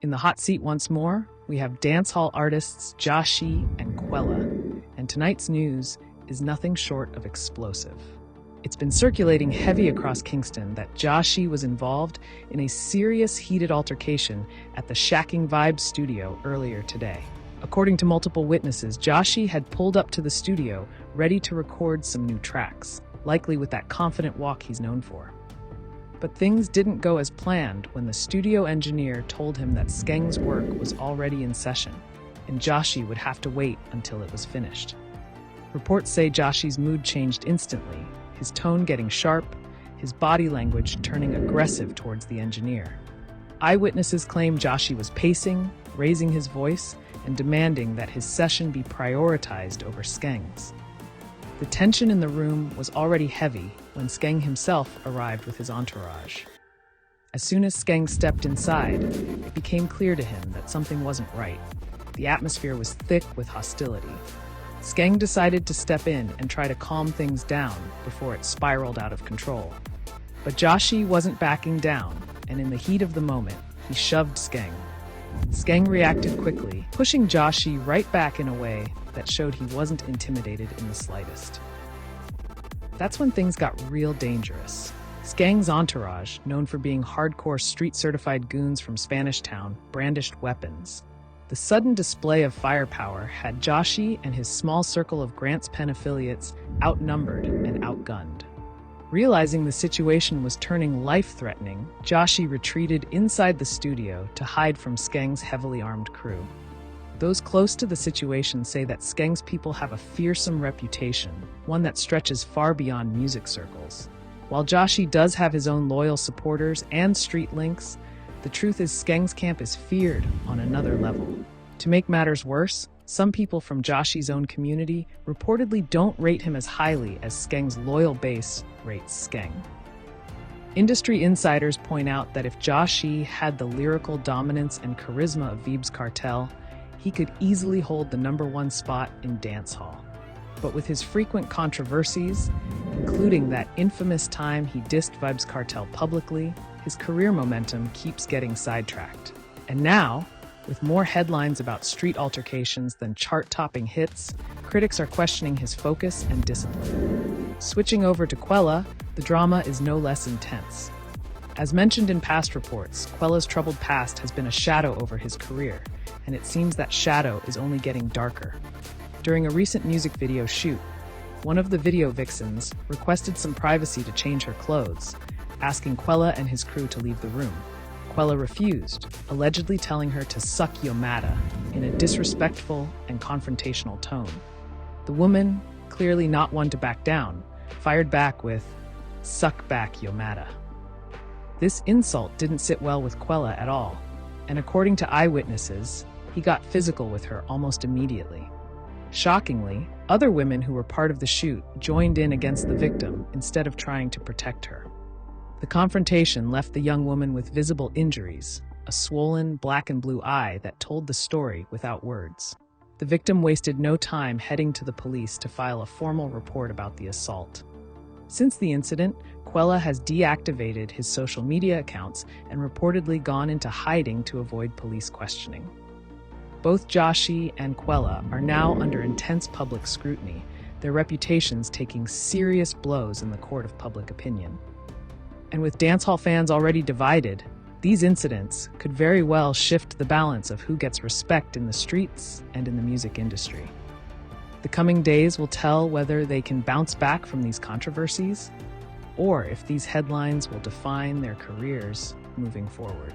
In the hot seat once more, we have dancehall artists Jahshii and Quella, and tonight's news is nothing short of explosive. It's been circulating heavy across Kingston that Jahshii was involved in a serious heated altercation at the Shacking Vibes studio earlier today. According to multiple witnesses, Jahshii had pulled up to the studio ready to record some new tracks, likely with that confident walk he's known for. But things didn't go as planned when the studio engineer told him that Skeng's work was already in session, and Jahshii would have to wait until it was finished. Reports say Jahshii's mood changed instantly, his tone getting sharp, his body language turning aggressive towards the engineer. Eyewitnesses claim Jahshii was pacing, raising his voice, and demanding that his session be prioritized over Skeng's. The tension in the room was already heavy when Skeng himself arrived with his entourage. As soon as Skeng stepped inside, it became clear to him that something wasn't right. The atmosphere was thick with hostility. Skeng decided to step in and try to calm things down before it spiraled out of control. But Jahshii wasn't backing down, and in the heat of the moment, he shoved Skeng. Skeng reacted quickly, pushing Jahshii right back in a way that showed he wasn't intimidated in the slightest. That's when things got real dangerous. Skeng's entourage, known for being hardcore street-certified goons from Spanish Town, brandished weapons. The sudden display of firepower had Jahshii and his small circle of Grants Pen affiliates outnumbered and outgunned. Realizing the situation was turning life-threatening, Jahshii retreated inside the studio to hide from Skeng's heavily armed crew. Those close to the situation say that Skeng's people have a fearsome reputation, one that stretches far beyond music circles. While Jahshii does have his own loyal supporters and street links, the truth is Skeng's camp is feared on another level. To make matters worse, some people from Jahshii's own community reportedly don't rate him as highly as Skeng's loyal base rates Skeng. Industry insiders point out that if Jahshii had the lyrical dominance and charisma of Vybz Kartel, he could easily hold the #1 spot in dancehall. But with his frequent controversies, including that infamous time he dissed Vybz Kartel publicly, his career momentum keeps getting sidetracked. And now, with more headlines about street altercations than chart-topping hits, critics are questioning his focus and discipline. Switching over to Quella, the drama is no less intense. As mentioned in past reports, Quella's troubled past has been a shadow over his career, and it seems that shadow is only getting darker. During a recent music video shoot, one of the video vixens requested some privacy to change her clothes, asking Quella and his crew to leave the room. Quella refused, allegedly telling her to suck yo matter in a disrespectful and confrontational tone. The woman, clearly not one to back down, fired back with, "Suck back yo matter." This insult didn't sit well with Quella at all, and according to eyewitnesses, he got physical with her almost immediately. Shockingly, other women who were part of the shoot joined in against the victim instead of trying to protect her. The confrontation left the young woman with visible injuries, a swollen black and blue eye that told the story without words. The victim wasted no time heading to the police to file a formal report about the assault. Since the incident, Quella has deactivated his social media accounts and reportedly gone into hiding to avoid police questioning. Both Jahshii and Quella are now under intense public scrutiny, their reputations taking serious blows in the court of public opinion. And with dancehall fans already divided, these incidents could very well shift the balance of who gets respect in the streets and in the music industry. The coming days will tell whether they can bounce back from these controversies, or if these headlines will define their careers moving forward.